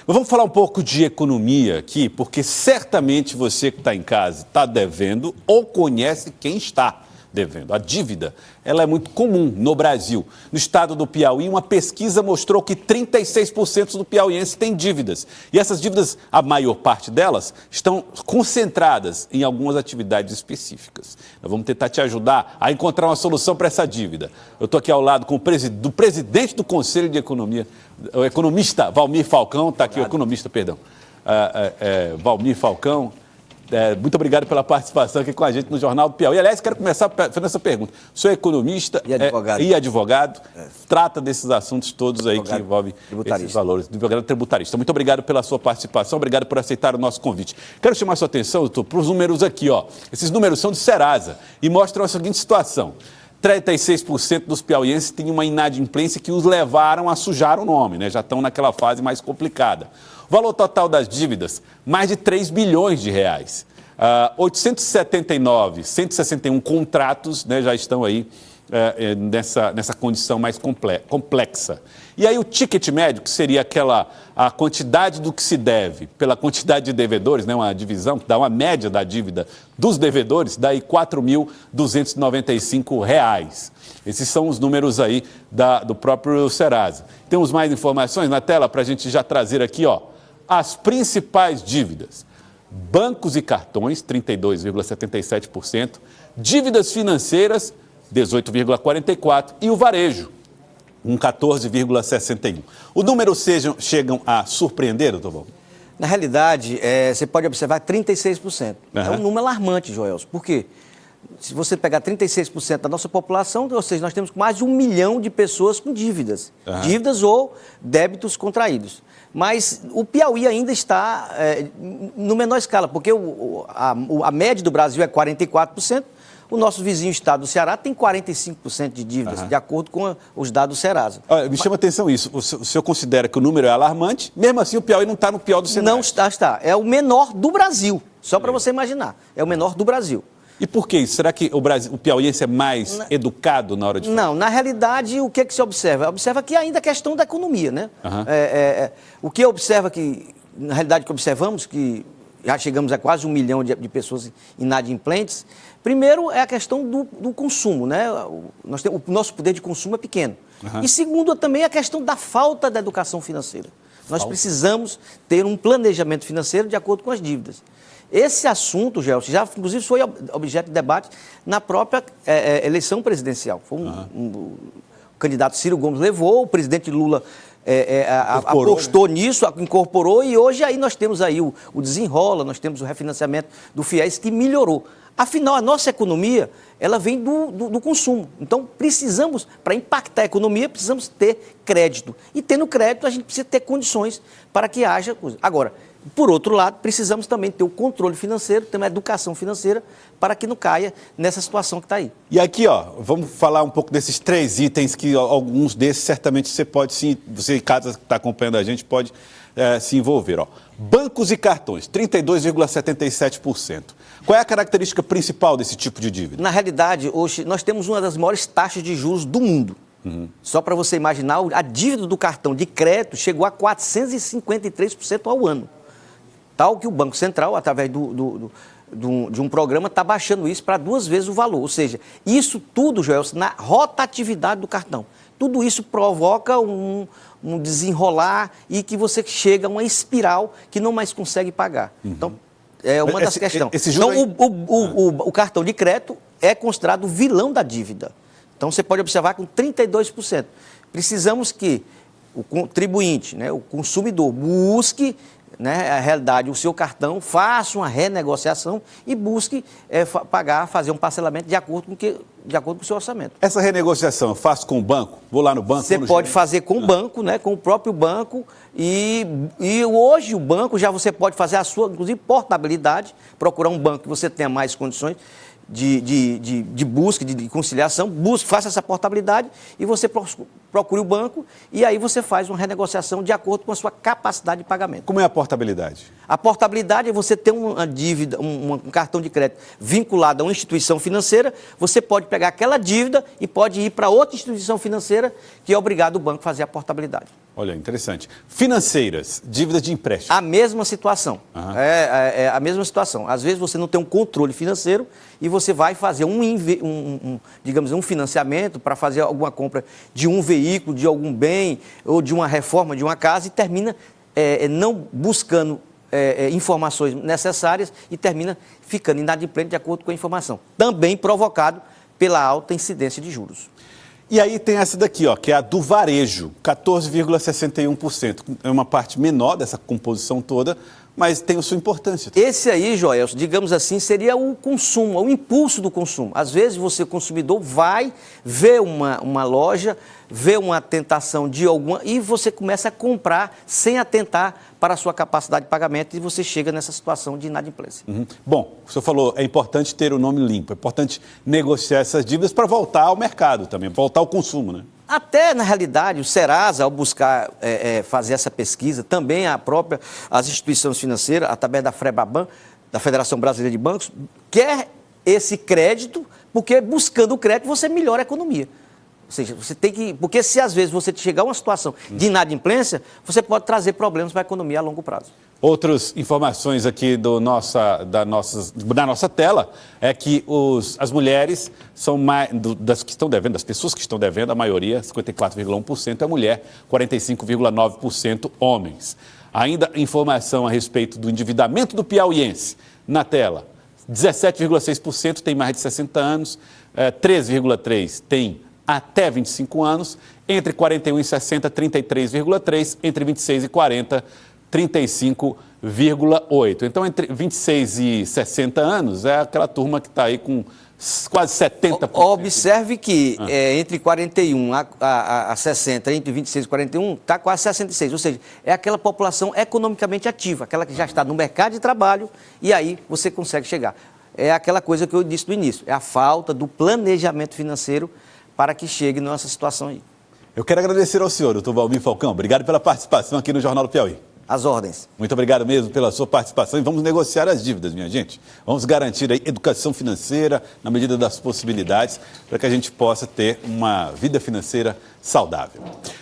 Mas vamos falar um pouco de economia aqui, porque certamente você que está em casa está devendo ou conhece quem está devendo. A dívida, ela é muito comum no Brasil. No estado do Piauí, uma pesquisa mostrou que 36% do piauiense tem dívidas. E essas dívidas, a maior parte delas, estão concentradas em algumas atividades específicas. Nós vamos tentar te ajudar a encontrar uma solução para essa dívida. Eu estou aqui ao lado do presidente do Conselho de Economia, o economista Valmir Falcão, está aqui o economista, perdão, Valmir Falcão. Muito obrigado pela participação aqui com a gente no Jornal do Piauí. Aliás, quero começar fazendo essa pergunta. O senhor é economista e advogado, trata desses assuntos todos aí que envolvem esses valores. Advogado tributarista. Muito obrigado pela sua participação, obrigado por aceitar o nosso convite. Quero chamar a sua atenção, doutor, para os números aqui, ó. Esses números são do Serasa e mostram a seguinte situação. 36% dos piauienses têm uma inadimplência que os levaram a sujar o nome, né? Já estão naquela fase mais complicada. O valor total das dívidas, mais de 3 bilhões de reais. 161 contratos, né, já estão aí nessa condição mais complexa. E aí o ticket médio, que seria a quantidade do que se deve pela quantidade de devedores, né, uma divisão que dá uma média da dívida dos devedores, dá aí R$ 4.295. Esses são os números aí do próprio Serasa. Temos mais informações na tela para a gente já trazer aqui, ó, as principais dívidas. Bancos e cartões, 32,77%, dívidas financeiras, 18,44%, e o varejo, 14,61%. O número chegam a surpreender, doutor Valmir? Na realidade, você pode observar 36%. É um número alarmante, Joelson. Por quê? Se você pegar 36% da nossa população, ou seja, nós temos mais de 1 milhão de pessoas com dívidas. Dívidas ou débitos contraídos. Mas o Piauí ainda está no menor escala, porque a média do Brasil é 44%, o nosso vizinho estado do Ceará tem 45% de dívidas, de acordo com os dados do Serasa. Olha, me chama a atenção isso. O senhor considera que o número é alarmante, mesmo assim o Piauí não está no pior do cenário? Não está. É o menor do Brasil, só para você imaginar. É o menor do Brasil. E por que isso? Será que o piauiense é mais educado na hora de falar? Não, na realidade, o que se observa? Observa que ainda é questão da economia, né? O que observa que, na realidade, que observamos que já chegamos a quase 1 milhão de pessoas inadimplentes. Primeiro é a questão do consumo, né? O nosso poder de consumo é pequeno. E segundo, também a questão da falta da educação financeira. Nós precisamos ter um planejamento financeiro de acordo com as dívidas. Esse assunto, Gelson, já inclusive foi objeto de debate na própria eleição presidencial. Foi o candidato Ciro Gomes levou, o presidente Lula apostou nisso, incorporou, e hoje aí nós temos aí o desenrola, nós temos o refinanciamento do FIES que melhorou. Afinal, a nossa economia, ela vem do consumo. Então, precisamos, para impactar a economia, precisamos ter crédito. E tendo crédito, a gente precisa ter condições para que haja coisa. Agora, por outro lado, precisamos também ter o controle financeiro, ter uma educação financeira para que não caia nessa situação que está aí. E aqui, ó, vamos falar um pouco desses 3 itens que alguns desses certamente você pode, sim, você em casa que está acompanhando a gente pode se envolver. Ó. Bancos e cartões, 32,77%. Qual é a característica principal desse tipo de dívida? Na realidade, hoje nós temos uma das maiores taxas de juros do mundo. Só para você imaginar, a dívida do cartão de crédito chegou a 453% ao ano. Tal que o Banco Central, através de um programa, está baixando isso para 2 vezes o valor. Ou seja, isso tudo, Joelson, na rotatividade do cartão. Tudo isso provoca um desenrolar e que você chega a uma espiral que não mais consegue pagar. Então, é uma das questões. Então, o cartão de crédito é considerado o vilão da dívida. Então, você pode observar com 32%. Precisamos que o contribuinte, né, o consumidor, busque, né, a realidade, o seu cartão, faça uma renegociação e busque fazer um parcelamento de acordo com o seu orçamento. Essa renegociação eu faço com o banco? Vou lá no banco? Você pode fazer com o banco, né, com o próprio banco, e hoje o banco você pode fazer a sua, inclusive, portabilidade, procurar um banco que você tenha mais condições de busca, de conciliação, faça essa portabilidade e você procure o banco e aí você faz uma renegociação de acordo com a sua capacidade de pagamento. Como é a portabilidade? A portabilidade é você ter uma dívida, um cartão de crédito vinculado a uma instituição financeira, você pode pegar aquela dívida e pode ir para outra instituição financeira que é obrigado o banco a fazer a portabilidade. Olha, interessante. Financeiras, dívidas de empréstimo. A mesma situação. Aham. É a mesma situação. Às vezes você não tem um controle financeiro e você vai fazer digamos, um financiamento para fazer alguma compra de um veículo, de algum bem ou de uma reforma de uma casa e termina não buscando informações necessárias e termina ficando inadimplente de acordo com a informação. Também provocado pela alta incidência de juros. E aí tem essa daqui, ó, que é a do varejo, 14,61%. É uma parte menor dessa composição toda, mas tem a sua importância. Esse aí, Joelson, digamos assim, seria o consumo, o impulso do consumo. Às vezes você, consumidor, vai ver uma loja, vê uma tentação de alguma e você começa a comprar sem atentar para a sua capacidade de pagamento e você chega nessa situação de inadimplência. Uhum. Bom, o senhor falou, é importante ter o nome limpo, é importante negociar essas dívidas para voltar ao mercado também, voltar ao consumo, né? Até, na realidade, o Serasa, ao buscar fazer essa pesquisa, também as instituições financeiras, através da FREBABAN, da Federação Brasileira de Bancos, quer esse crédito, porque buscando o crédito você melhora a economia. Ou seja, você tem que... Porque se às vezes você chegar a uma situação de inadimplência, você pode trazer problemas para a economia a longo prazo. Outras informações aqui na nossa tela é que as mulheres são mais, das que estão devendo, das pessoas que estão devendo, a maioria, 54,1% é mulher, 45,9% homens. Ainda informação a respeito do endividamento do piauiense na tela. 17,6% tem mais de 60 anos, 13,3% tem até 25 anos, entre 41 e 60, 33,3%, entre 26 e 40, 35,8%. Então, entre 26 e 60 anos, é aquela turma que está aí com quase 70%. Observe que entre 41 a 60, entre 26 e 41, está quase 66%. Ou seja, é aquela população economicamente ativa, aquela que já está no mercado de trabalho e aí você consegue chegar. É aquela coisa que eu disse no início, é a falta do planejamento financeiro para que chegue nessa situação aí. Eu quero agradecer ao senhor, doutor Valmir Falcão. Obrigado pela participação aqui no Jornal do Piauí. As ordens. Muito obrigado mesmo pela sua participação e vamos negociar as dívidas, minha gente. Vamos garantir aí educação financeira na medida das possibilidades para que a gente possa ter uma vida financeira saudável.